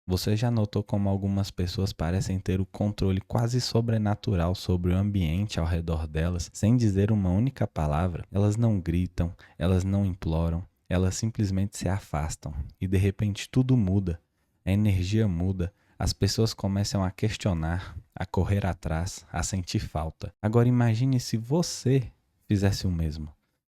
Você já notou como algumas pessoas parecem ter o controle quase sobrenatural sobre o ambiente ao redor delas, sem dizer uma única palavra? Elas não gritam, elas não imploram, elas simplesmente se afastam e de repente tudo muda. A energia muda, as pessoas começam a questionar, a correr atrás, a sentir falta. Agora imagine se você fizesse o mesmo.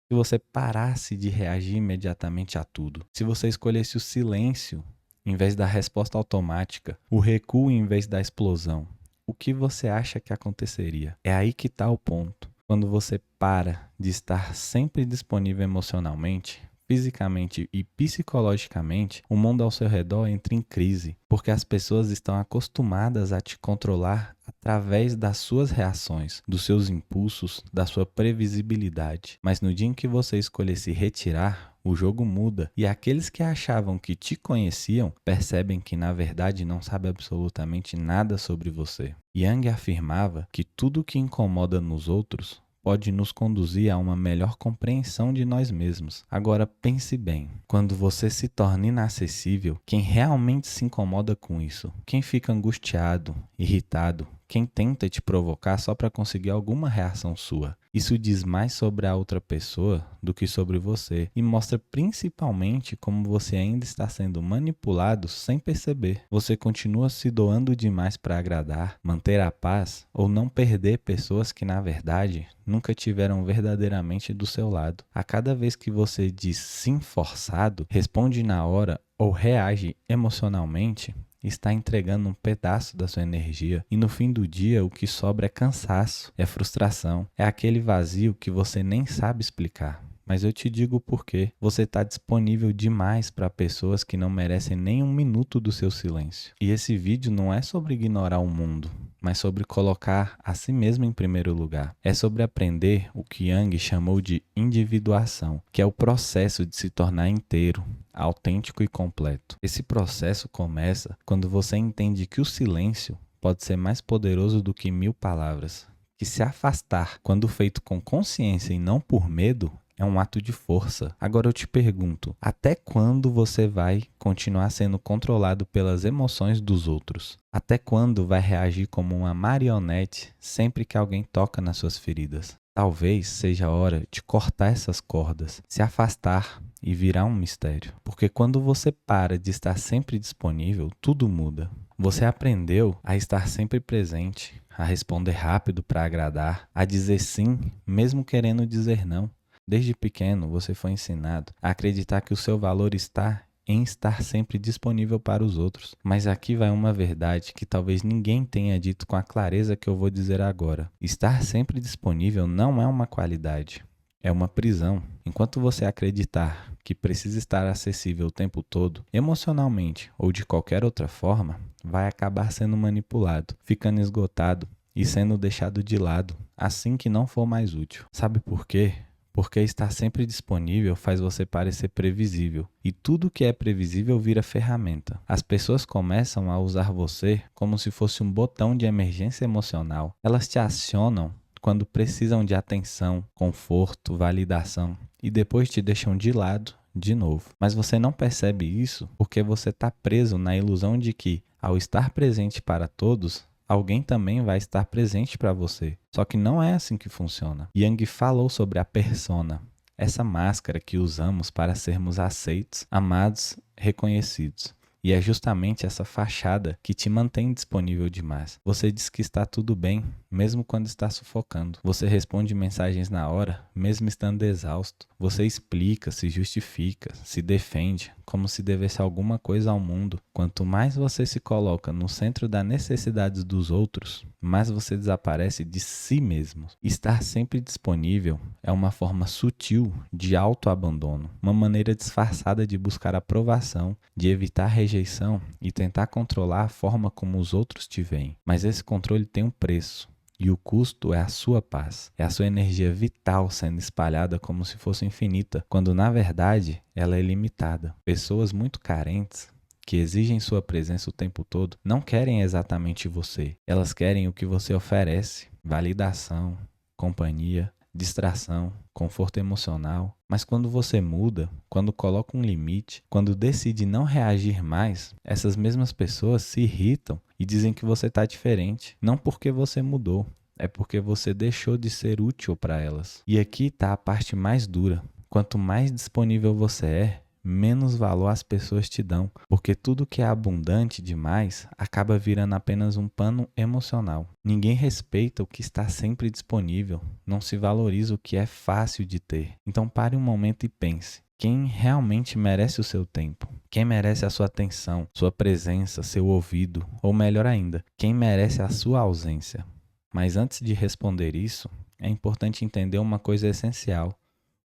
Se você parasse de reagir imediatamente a tudo, se você escolhesse o silêncio em vez da resposta automática, o recuo em vez da explosão, o que você acha que aconteceria? É aí que está o ponto. Quando você para de estar sempre disponível emocionalmente, fisicamente e psicologicamente, o mundo ao seu redor entra em crise, porque as pessoas estão acostumadas a te controlar através das suas reações, dos seus impulsos, da sua previsibilidade. Mas no dia em que você escolher se retirar, o jogo muda e aqueles que achavam que te conheciam percebem que na verdade não sabe absolutamente nada sobre você. Yang afirmava que tudo que incomoda nos outros pode nos conduzir a uma melhor compreensão de nós mesmos. Agora pense bem, quando você se torna inacessível, quem realmente se incomoda com isso? Quem fica angustiado, irritado? Quem tenta te provocar só para conseguir alguma reação sua? Isso diz mais sobre a outra pessoa do que sobre você e mostra principalmente como você ainda está sendo manipulado sem perceber. Você continua se doando demais para agradar, manter a paz ou não perder pessoas que na verdade nunca tiveram verdadeiramente do seu lado. A cada vez que você diz sim forçado, responde na hora ou reage emocionalmente, está entregando um pedaço da sua energia e no fim do dia o que sobra é cansaço, é frustração, é aquele vazio que você nem sabe explicar. Mas eu te digo por quê. Você está disponível demais para pessoas que não merecem nem um minuto do seu silêncio. E esse vídeo não é sobre ignorar o mundo, mas sobre colocar a si mesmo em primeiro lugar. É sobre aprender o que Yang chamou de individuação, que é o processo de se tornar inteiro, autêntico e completo. Esse processo começa quando você entende que o silêncio pode ser mais poderoso do que 1000 palavras. Que se afastar, quando feito com consciência e não por medo, é um ato de força. Agora eu te pergunto, até quando você vai continuar sendo controlado pelas emoções dos outros? Até quando vai reagir como uma marionete sempre que alguém toca nas suas feridas? Talvez seja a hora de cortar essas cordas, se afastar e virar um mistério. Porque quando você para de estar sempre disponível, tudo muda. Você aprendeu a estar sempre presente, a responder rápido para agradar, a dizer sim, mesmo querendo dizer não. Desde pequeno, você foi ensinado a acreditar que o seu valor está em estar sempre disponível para os outros. Mas aqui vai uma verdade que talvez ninguém tenha dito com a clareza que eu vou dizer agora. Estar sempre disponível não é uma qualidade, é uma prisão. Enquanto você acreditar que precisa estar acessível o tempo todo, emocionalmente ou de qualquer outra forma, vai acabar sendo manipulado, ficando esgotado e sendo deixado de lado assim que não for mais útil. Sabe por quê? Porque estar sempre disponível faz você parecer previsível. E tudo que é previsível vira ferramenta. As pessoas começam a usar você como se fosse um botão de emergência emocional. Elas te acionam quando precisam de atenção, conforto, validação e depois te deixam de lado de novo. Mas você não percebe isso porque você está preso na ilusão de que, ao estar presente para todos, alguém também vai estar presente para você. Só que não é assim que funciona. Yang falou sobre a persona, essa máscara que usamos para sermos aceitos, amados, reconhecidos. E é justamente essa fachada que te mantém disponível demais. Você diz que está tudo bem, mesmo quando está sufocando. Você responde mensagens na hora, mesmo estando exausto. Você explica, se justifica, se defende, como se devesse alguma coisa ao mundo. Quanto mais você se coloca no centro das necessidades dos outros, mais você desaparece de si mesmo. Estar sempre disponível é uma forma sutil de autoabandono, uma maneira disfarçada de buscar aprovação, de evitar rejeição e tentar controlar a forma como os outros te veem. Mas esse controle tem um preço. E o custo é a sua paz, é a sua energia vital sendo espalhada como se fosse infinita, quando na verdade ela é limitada. Pessoas muito carentes, que exigem sua presença o tempo todo, não querem exatamente você. Elas querem o que você oferece: validação, companhia, distração, conforto emocional. Mas quando você muda, quando coloca um limite, quando decide não reagir mais, essas mesmas pessoas se irritam e dizem que você está diferente. Não porque você mudou, é porque você deixou de ser útil para elas. E aqui está a parte mais dura. Quanto mais disponível você é, menos valor as pessoas te dão, porque tudo que é abundante demais acaba virando apenas um pano emocional. Ninguém respeita o que está sempre disponível, não se valoriza o que é fácil de ter. Então pare um momento e pense: quem realmente merece o seu tempo? Quem merece a sua atenção, sua presença, seu ouvido? Ou melhor ainda, quem merece a sua ausência? Mas antes de responder isso, é importante entender uma coisa essencial: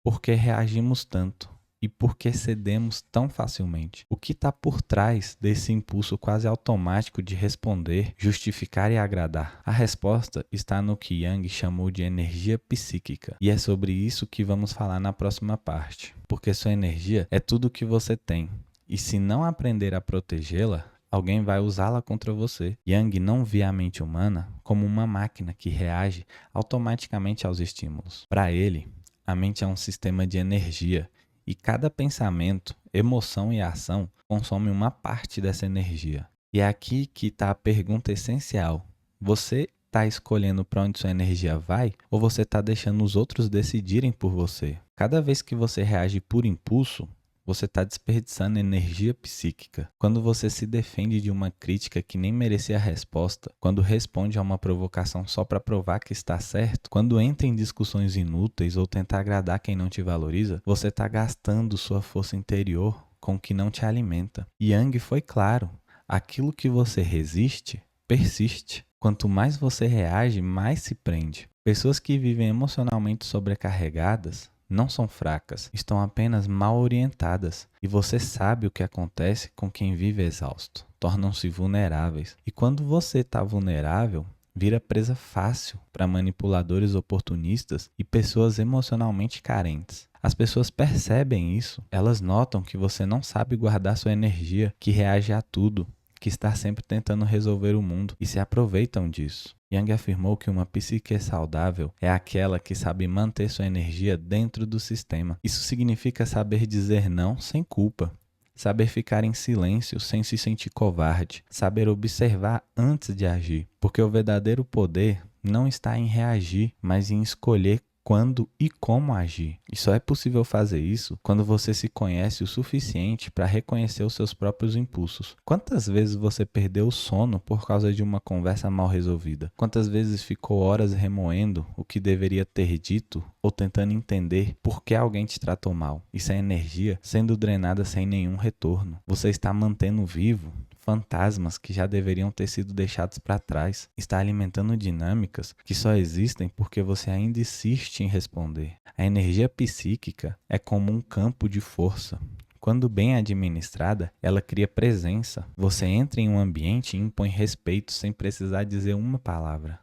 por que reagimos tanto? E por que cedemos tão facilmente? O que está por trás desse impulso quase automático de responder, justificar e agradar? A resposta está no que Jung chamou de energia psíquica. E é sobre isso que vamos falar na próxima parte. Porque sua energia é tudo o que você tem. E se não aprender a protegê-la, alguém vai usá-la contra você. Jung não via a mente humana como uma máquina que reage automaticamente aos estímulos. Para ele, a mente é um sistema de energia. E cada pensamento, emoção e ação consome uma parte dessa energia. E é aqui que está a pergunta essencial. Você está escolhendo para onde sua energia vai ou você está deixando os outros decidirem por você? Cada vez que você reage por impulso, você está desperdiçando energia psíquica. Quando você se defende de uma crítica que nem merecia resposta, quando responde a uma provocação só para provar que está certo, quando entra em discussões inúteis ou tenta agradar quem não te valoriza, você está gastando sua força interior com o que não te alimenta. Jung foi claro: aquilo que você resiste, persiste. Quanto mais você reage, mais se prende. Pessoas que vivem emocionalmente sobrecarregadas não são fracas, estão apenas mal orientadas. E você sabe o que acontece com quem vive exausto. Tornam-se vulneráveis. E quando você está vulnerável, vira presa fácil para manipuladores oportunistas e pessoas emocionalmente carentes. As pessoas percebem isso. Elas notam que você não sabe guardar sua energia, que reage a tudo, que está sempre tentando resolver o mundo e se aproveitam disso. Jung afirmou que uma psique saudável é aquela que sabe manter sua energia dentro do sistema. Isso significa saber dizer não sem culpa, saber ficar em silêncio sem se sentir covarde, saber observar antes de agir, porque o verdadeiro poder não está em reagir, mas em escolher quando e como agir. E só é possível fazer isso quando você se conhece o suficiente para reconhecer os seus próprios impulsos. Quantas vezes você perdeu o sono por causa de uma conversa mal resolvida? Quantas vezes ficou horas remoendo o que deveria ter dito ou tentando entender por que alguém te tratou mal? Isso é energia sendo drenada sem nenhum retorno. Você está mantendo vivo fantasmas que já deveriam ter sido deixados para trás. Está alimentando dinâmicas que só existem porque você ainda insiste em responder. A energia psíquica é como um campo de força. Quando bem administrada, ela cria presença. Você entra em um ambiente e impõe respeito sem precisar dizer uma palavra.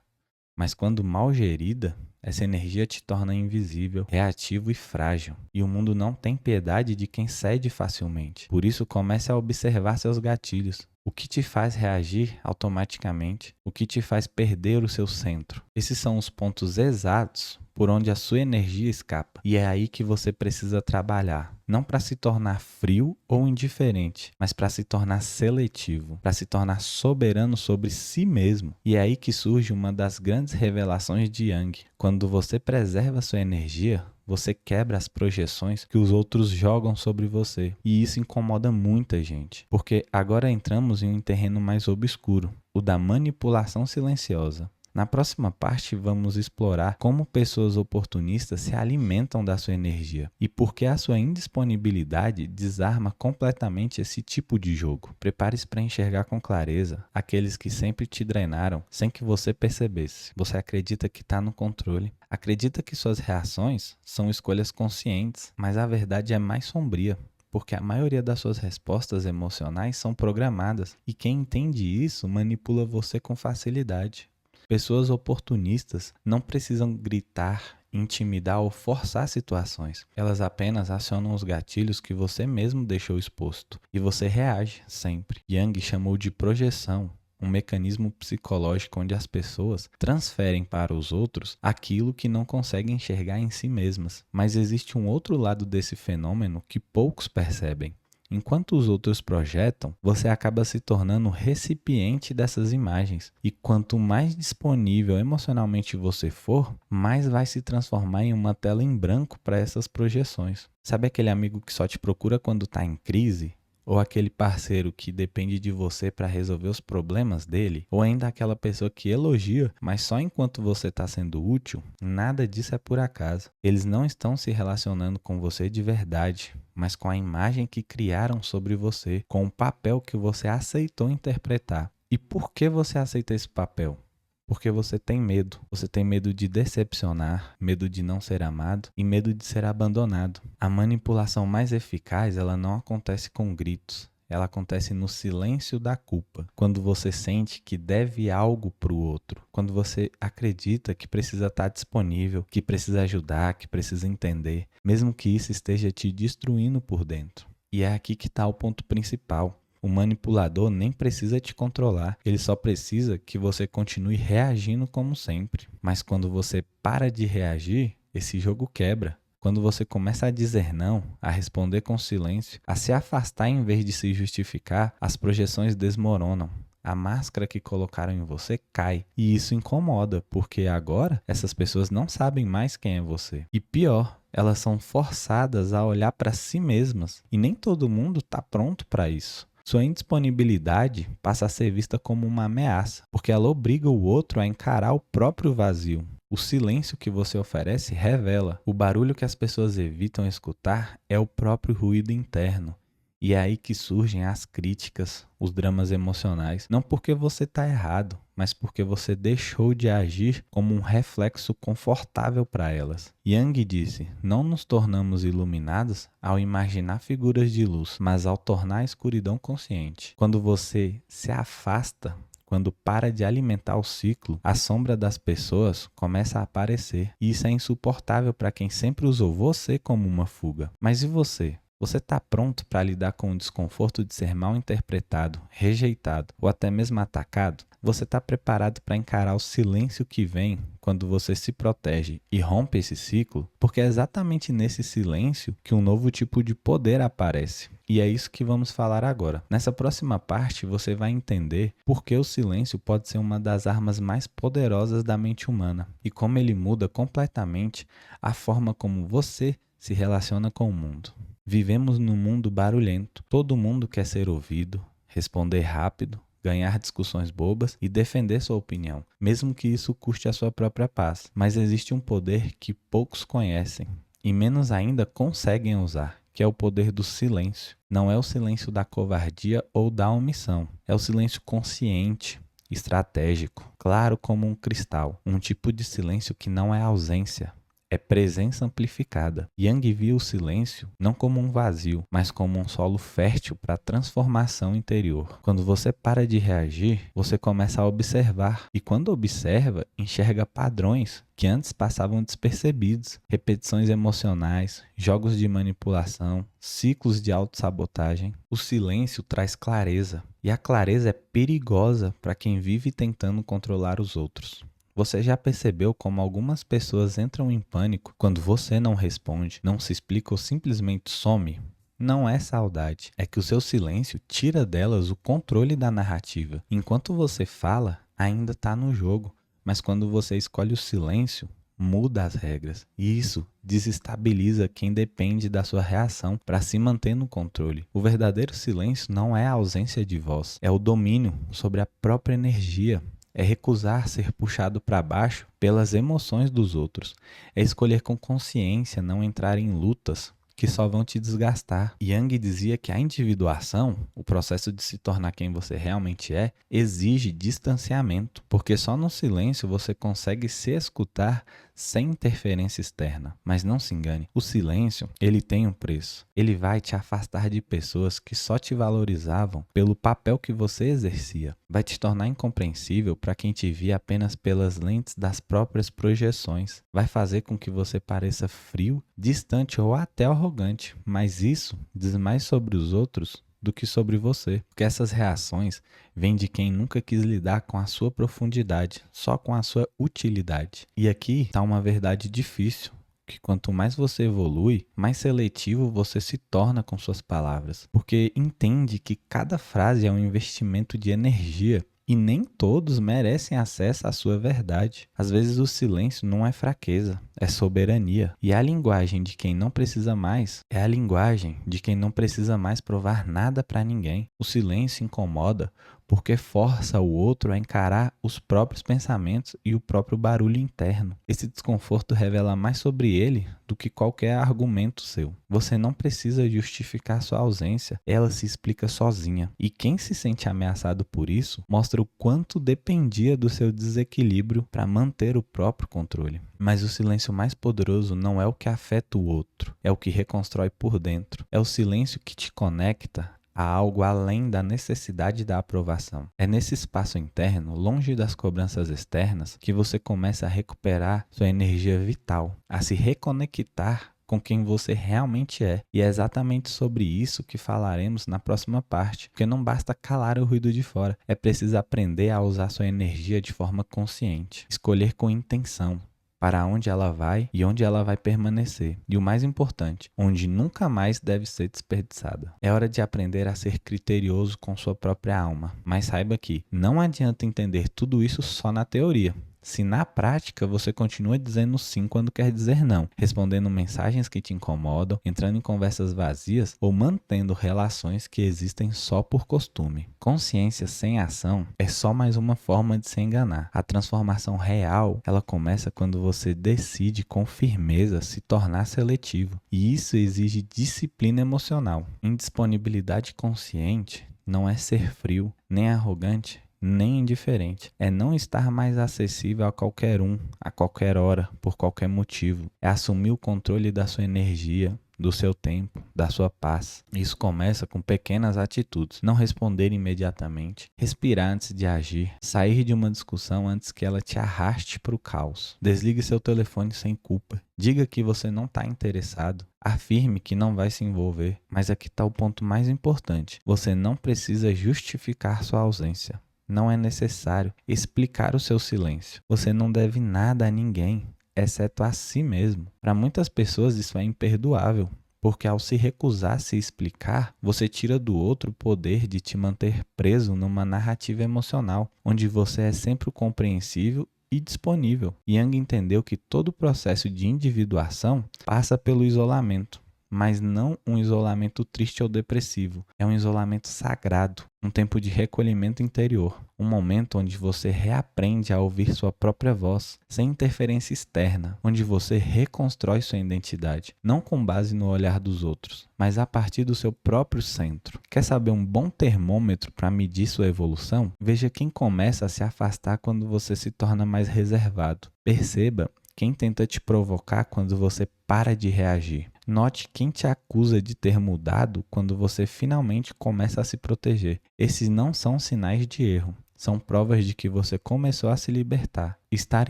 Mas quando mal gerida, essa energia te torna invisível, reativo e frágil. E o mundo não tem piedade de quem cede facilmente. Por isso, comece a observar seus gatilhos. O que te faz reagir automaticamente? O que te faz perder o seu centro? Esses são os pontos exatos por onde a sua energia escapa. E é aí que você precisa trabalhar. Não para se tornar frio ou indiferente, mas para se tornar seletivo, para se tornar soberano sobre si mesmo. E é aí que surge uma das grandes revelações de Jung. Quando você preserva sua energia, você quebra as projeções que os outros jogam sobre você. E isso incomoda muita gente, porque agora entramos em um terreno mais obscuro, o da manipulação silenciosa. Na próxima parte, vamos explorar como pessoas oportunistas se alimentam da sua energia e por que a sua indisponibilidade desarma completamente esse tipo de jogo. Prepare-se para enxergar com clareza aqueles que sempre te drenaram sem que você percebesse. Você acredita que está no controle, acredita que suas reações são escolhas conscientes, mas a verdade é mais sombria. Porque a maioria das suas respostas emocionais são programadas e quem entende isso manipula você com facilidade. Pessoas oportunistas não precisam gritar, intimidar ou forçar situações. Elas apenas acionam os gatilhos que você mesmo deixou exposto. E você reage sempre. Jung chamou de projeção um mecanismo psicológico onde as pessoas transferem para os outros aquilo que não conseguem enxergar em si mesmas. Mas existe um outro lado desse fenômeno que poucos percebem. Enquanto os outros projetam, você acaba se tornando recipiente dessas imagens. E quanto mais disponível emocionalmente você for, mais vai se transformar em uma tela em branco para essas projeções. Sabe aquele amigo que só te procura quando está em crise? Ou aquele parceiro que depende de você para resolver os problemas dele? Ou ainda aquela pessoa que elogia, mas só enquanto você está sendo útil? Nada disso é por acaso. Eles não estão se relacionando com você de verdade, mas com a imagem que criaram sobre você, com o papel que você aceitou interpretar. E por que você aceita esse papel? Porque você tem medo. Você tem medo de decepcionar, medo de não ser amado e medo de ser abandonado. A manipulação mais eficaz, ela não acontece com gritos. Ela acontece no silêncio da culpa. Quando você sente que deve algo para o outro. Quando você acredita que precisa estar disponível, que precisa ajudar, que precisa entender. Mesmo que isso esteja te destruindo por dentro. E é aqui que está o ponto principal. O manipulador nem precisa te controlar, ele só precisa que você continue reagindo como sempre. Mas quando você para de reagir, esse jogo quebra. Quando você começa a dizer não, a responder com silêncio, a se afastar em vez de se justificar, as projeções desmoronam. A máscara que colocaram em você cai. E isso incomoda, porque agora essas pessoas não sabem mais quem é você. E pior, elas são forçadas a olhar para si mesmas. E nem todo mundo está pronto para isso. Sua indisponibilidade passa a ser vista como uma ameaça, porque ela obriga o outro a encarar o próprio vazio. O silêncio que você oferece revela. O barulho que as pessoas evitam escutar é o próprio ruído interno. E é aí que surgem as críticas, os dramas emocionais. Não porque você está errado, mas porque você deixou de agir como um reflexo confortável para elas. Jung disse, não nos tornamos iluminados ao imaginar figuras de luz, mas ao tornar a escuridão consciente. Quando você se afasta, quando para de alimentar o ciclo, a sombra das pessoas começa a aparecer. E isso é insuportável para quem sempre usou você como uma fuga. Mas e você? Você está pronto para lidar com o desconforto de ser mal interpretado, rejeitado ou até mesmo atacado? Você está preparado para encarar o silêncio que vem quando você se protege e rompe esse ciclo? Porque é exatamente nesse silêncio que um novo tipo de poder aparece. E é isso que vamos falar agora. Nessa próxima parte, você vai entender por que o silêncio pode ser uma das armas mais poderosas da mente humana e como ele muda completamente a forma como você se relaciona com o mundo. Vivemos num mundo barulhento. Todo mundo quer ser ouvido, responder rápido, ganhar discussões bobas e defender sua opinião, mesmo que isso custe a sua própria paz. Mas existe um poder que poucos conhecem e menos ainda conseguem usar, que é o poder do silêncio. Não é o silêncio da covardia ou da omissão, é o silêncio consciente, estratégico, claro como um cristal, um tipo de silêncio que não é ausência. É presença amplificada. Jung viu o silêncio não como um vazio, mas como um solo fértil para a transformação interior. Quando você para de reagir, você começa a observar. E quando observa, enxerga padrões que antes passavam despercebidos. Repetições emocionais, jogos de manipulação, ciclos de autossabotagem. O silêncio traz clareza. E a clareza é perigosa para quem vive tentando controlar os outros. Você já percebeu como algumas pessoas entram em pânico quando você não responde, não se explica ou simplesmente some? Não é saudade, é que o seu silêncio tira delas o controle da narrativa. Enquanto você fala, ainda está no jogo, mas quando você escolhe o silêncio, muda as regras. E isso desestabiliza quem depende da sua reação para se manter no controle. O verdadeiro silêncio não é a ausência de voz, é o domínio sobre a própria energia. É recusar ser puxado para baixo pelas emoções dos outros. É escolher com consciência não entrar em lutas que só vão te desgastar. Jung dizia que a individuação, o processo de se tornar quem você realmente é, exige distanciamento, porque só no silêncio você consegue se escutar sem interferência externa. Mas não se engane, o silêncio, ele tem um preço. Ele vai te afastar de pessoas que só te valorizavam pelo papel que você exercia. Vai te tornar incompreensível para quem te via apenas pelas lentes das próprias projeções. Vai fazer com que você pareça frio, distante ou até arrogante. Mas isso diz mais sobre os outros do que sobre você, porque essas reações vêm de quem nunca quis lidar com a sua profundidade, só com a sua utilidade. E aqui está uma verdade difícil, que quanto mais você evolui, mais seletivo você se torna com suas palavras, porque entende que cada frase é um investimento de energia e nem todos merecem acesso à sua verdade. Às vezes o silêncio não é fraqueza, é soberania. E a linguagem de quem não precisa mais é a linguagem de quem não precisa mais provar nada para ninguém. O silêncio incomoda porque força o outro a encarar os próprios pensamentos e o próprio barulho interno. Esse desconforto revela mais sobre ele do que qualquer argumento seu. Você não precisa justificar sua ausência, ela se explica sozinha. E quem se sente ameaçado por isso mostra o quanto dependia do seu desequilíbrio para manter o próprio controle. Mas o silêncio mais poderoso não é o que afeta o outro, é o que reconstrói por dentro. É o silêncio que te conecta a algo além da necessidade da aprovação. É nesse espaço interno, longe das cobranças externas, que você começa a recuperar sua energia vital, a se reconectar com quem você realmente é. E é exatamente sobre isso que falaremos na próxima parte, porque não basta calar o ruído de fora, é preciso aprender a usar sua energia de forma consciente, escolher com intenção para onde ela vai e onde ela vai permanecer. E o mais importante, onde nunca mais deve ser desperdiçada. É hora de aprender a ser criterioso com sua própria alma. Mas saiba que não adianta entender tudo isso só na teoria. Se na prática você continua dizendo sim quando quer dizer não, respondendo mensagens que te incomodam, entrando em conversas vazias ou mantendo relações que existem só por costume. Consciência sem ação é só mais uma forma de se enganar. A transformação real, ela começa quando você decide com firmeza se tornar seletivo. E isso exige disciplina emocional. Indisponibilidade consciente não é ser frio, nem arrogante, nem indiferente. É não estar mais acessível a qualquer um, a qualquer hora, por qualquer motivo. É assumir o controle da sua energia, do seu tempo, da sua paz. Isso começa com pequenas atitudes. Não responder imediatamente, respirar antes de agir, sair de uma discussão antes que ela te arraste para o caos. Desligue seu telefone sem culpa. Diga que você não está interessado. Afirme que não vai se envolver. Mas aqui está o ponto mais importante. Você não precisa justificar sua ausência. Não é necessário explicar o seu silêncio. Você não deve nada a ninguém, exceto a si mesmo. Para muitas pessoas isso é imperdoável, porque ao se recusar a se explicar, você tira do outro o poder de te manter preso numa narrativa emocional, onde você é sempre o compreensível e disponível. Jung entendeu que todo o processo de individuação passa pelo isolamento. Mas não um isolamento triste ou depressivo. É um isolamento sagrado, um tempo de recolhimento interior, um momento onde você reaprende a ouvir sua própria voz, sem interferência externa, onde você reconstrói sua identidade, não com base no olhar dos outros, mas a partir do seu próprio centro. Quer saber um bom termômetro para medir sua evolução? Veja quem começa a se afastar quando você se torna mais reservado. Perceba quem tenta te provocar quando você para de reagir. Note quem te acusa de ter mudado quando você finalmente começa a se proteger. Esses não são sinais de erro, são provas de que você começou a se libertar. Estar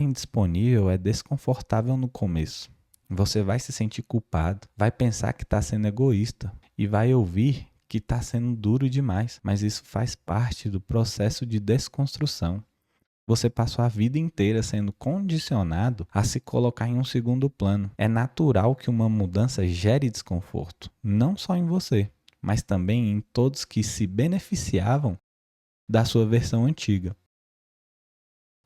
indisponível é desconfortável no começo. Você vai se sentir culpado, vai pensar que está sendo egoísta e vai ouvir que está sendo duro demais, mas isso faz parte do processo de desconstrução. Você passou a vida inteira sendo condicionado a se colocar em um segundo plano. É natural que uma mudança gere desconforto, não só em você, mas também em todos que se beneficiavam da sua versão antiga.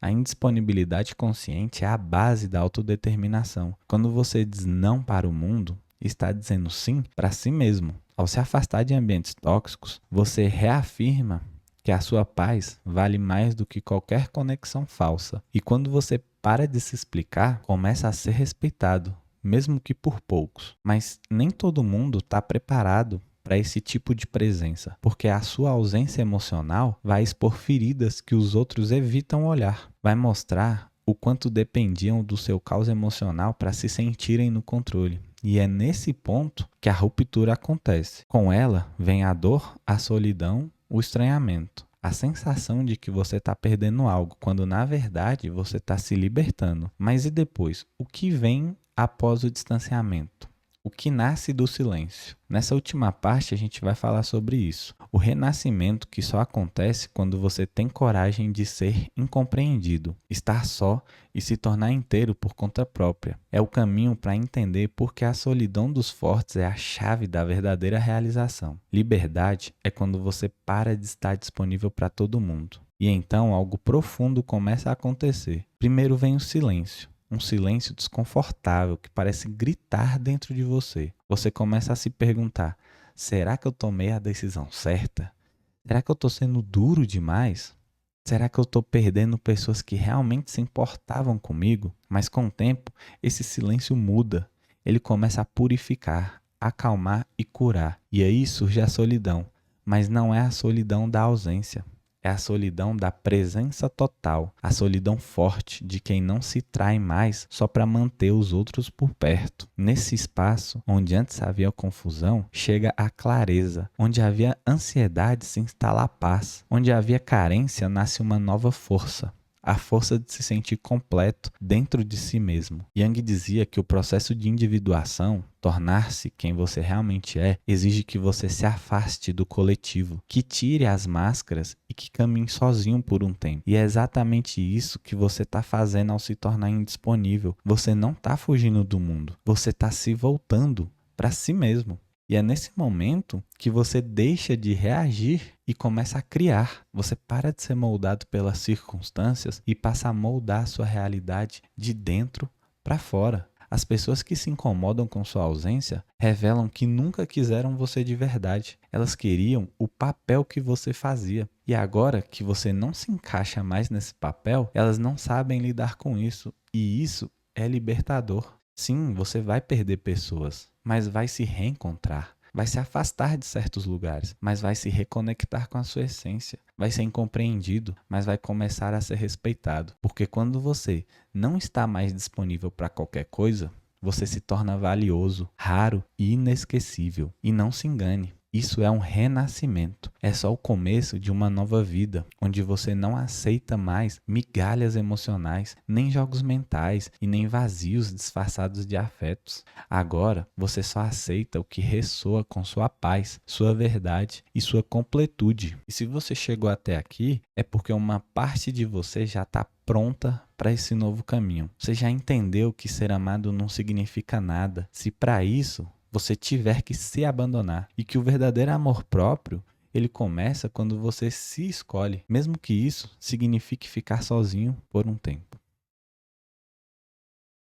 A indisponibilidade consciente é a base da autodeterminação. Quando você diz não para o mundo, está dizendo sim para si mesmo. Ao se afastar de ambientes tóxicos, você reafirma que a sua paz vale mais do que qualquer conexão falsa. E quando você para de se explicar, começa a ser respeitado, mesmo que por poucos. Mas nem todo mundo está preparado para esse tipo de presença, porque a sua ausência emocional vai expor feridas que os outros evitam olhar. Vai mostrar o quanto dependiam do seu caos emocional para se sentirem no controle. E é nesse ponto que a ruptura acontece. Com ela vem a dor, a solidão, o estranhamento, a sensação de que você está perdendo algo, quando na verdade você está se libertando. Mas e depois? O que vem após o distanciamento? o que nasce do silêncio. Nessa última parte a gente vai falar sobre isso. O renascimento que só acontece quando você tem coragem de ser incompreendido, estar só e se tornar inteiro por conta própria. É o caminho para entender porque a solidão dos fortes é a chave da verdadeira realização. Liberdade é quando você para de estar disponível para todo mundo. E então algo profundo começa a acontecer. Primeiro vem o silêncio. Um silêncio desconfortável que parece gritar dentro de você. Você começa a se perguntar: será que eu tomei a decisão certa? Será que eu estou sendo duro demais? Será que eu estou perdendo pessoas que realmente se importavam comigo? Mas com o tempo, esse silêncio muda. Ele começa a purificar, acalmar e curar. E aí surge a solidão. Mas não é a solidão da ausência. É a solidão da presença total, a solidão forte de quem não se trai mais só para manter os outros por perto. Nesse espaço, onde antes havia confusão, chega a clareza. Onde havia ansiedade, se instala a paz. Onde havia carência, nasce uma nova força. A força de se sentir completo dentro de si mesmo. Jung dizia que o processo de individuação, tornar-se quem você realmente é, exige que você se afaste do coletivo, que tire as máscaras e que caminhe sozinho por um tempo. E é exatamente isso que você está fazendo ao se tornar indisponível. Você não está fugindo do mundo, você está se voltando para si mesmo. E é nesse momento que você deixa de reagir e começa a criar. Você para de ser moldado pelas circunstâncias e passa a moldar a sua realidade de dentro para fora. As pessoas que se incomodam com sua ausência revelam que nunca quiseram você de verdade. Elas queriam o papel que você fazia. E agora que você não se encaixa mais nesse papel, elas não sabem lidar com isso. E isso é libertador. Sim, você vai perder pessoas, mas vai se reencontrar. Vai se afastar de certos lugares, mas vai se reconectar com a sua essência. Vai ser incompreendido, mas vai começar a ser respeitado. Porque quando você não está mais disponível para qualquer coisa, você se torna valioso, raro e inesquecível. E não se engane. Isso é um renascimento. É só o começo de uma nova vida, onde você não aceita mais migalhas emocionais, nem jogos mentais e nem vazios disfarçados de afetos. Agora, você só aceita o que ressoa com sua paz, sua verdade e sua completude. E se você chegou até aqui, é porque uma parte de você já está pronta para esse novo caminho. Você já entendeu que ser amado não significa nada. Se para isso você tiver que se abandonar, e que o verdadeiro amor próprio, ele começa quando você se escolhe, mesmo que isso signifique ficar sozinho por um tempo.